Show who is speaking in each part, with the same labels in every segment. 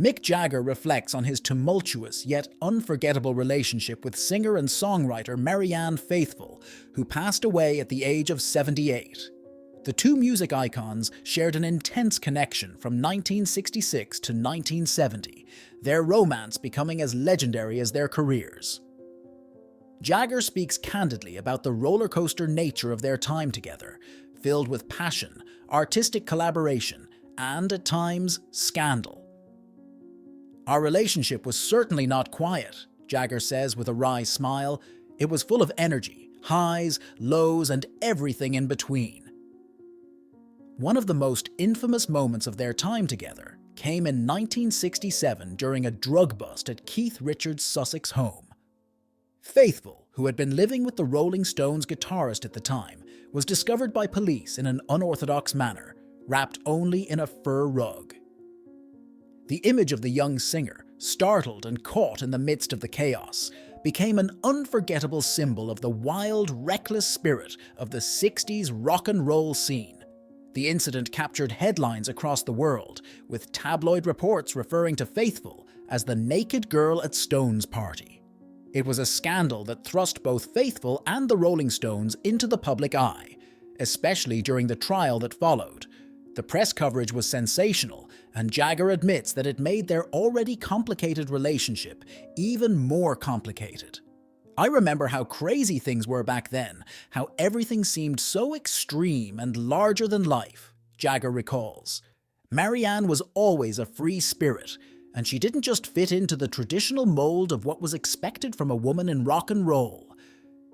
Speaker 1: Mick Jagger reflects on his tumultuous yet unforgettable relationship with singer and songwriter Marianne Faithfull, who passed away at the age of 78. The two music icons shared an intense connection from 1966 to 1970, their romance becoming as legendary as their careers. Jagger speaks candidly about the roller coaster nature of their time together, filled with passion, artistic collaboration, and, at times, scandal. "Our relationship was certainly not quiet," Jagger says with a wry smile. "It was full of energy, highs, lows, and everything in between." One of the most infamous moments of their time together came in 1967 during a drug bust at Keith Richards' Sussex home. Faithfull, who had been living with the Rolling Stones guitarist at the time, was discovered by police in an unorthodox manner, wrapped only in a fur rug. The image of the young singer, startled and caught in the midst of the chaos, became an unforgettable symbol of the wild, reckless spirit of the 60s rock and roll scene. The incident captured headlines across the world, with tabloid reports referring to Faithfull as the naked girl at Stones' party. It was a scandal that thrust both Faithfull and the Rolling Stones into the public eye, especially during the trial that followed. The press coverage was sensational, and Jagger admits that it made their already complicated relationship even more complicated. "I remember how crazy things were back then, how everything seemed so extreme and larger than life," Jagger recalls. "Marianne was always a free spirit, and she didn't just fit into the traditional mold of what was expected from a woman in rock and roll.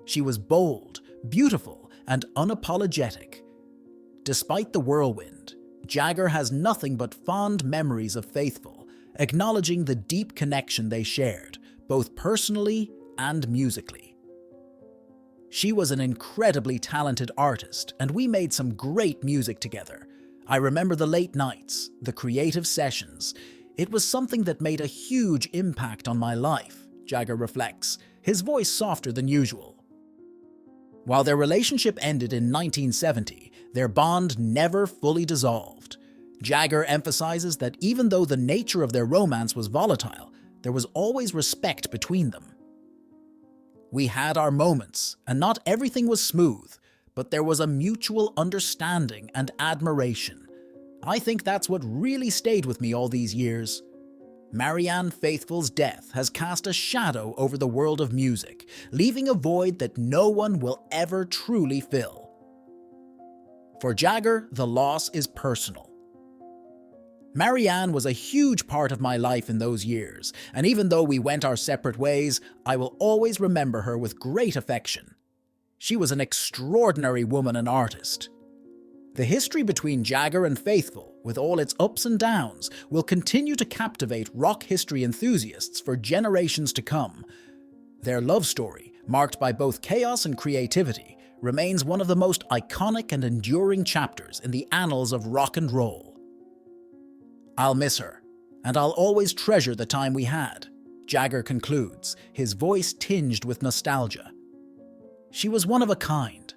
Speaker 1: She was bold, beautiful, and unapologetic." Despite the whirlwind, Jagger has nothing but fond memories of Faithfull, acknowledging the deep connection they shared, both personally and musically. "She was an incredibly talented artist, and we made some great music together. I remember the late nights, the creative sessions. It was something that made a huge impact on my life," Jagger reflects, his voice softer than usual. While their relationship ended in 1970, their bond never fully dissolved. Jagger emphasizes that even though the nature of their romance was volatile, there was always respect between them. "We had our moments, and not everything was smooth, but there was a mutual understanding and admiration. I think that's what really stayed with me all these years." Marianne Faithfull's death has cast a shadow over the world of music, leaving a void that no one will ever truly fill. For Jagger, the loss is personal. "Marianne was a huge part of my life in those years, and even though we went our separate ways, I will always remember her with great affection. She was an extraordinary woman and artist." The history between Jagger and Faithfull, with all its ups and downs, will continue to captivate rock history enthusiasts for generations to come. Their love story, marked by both chaos and creativity, remains one of the most iconic and enduring chapters in the annals of rock and roll. "I'll miss her, and I'll always treasure the time we had," Jagger concludes, his voice tinged with nostalgia. "She was one of a kind,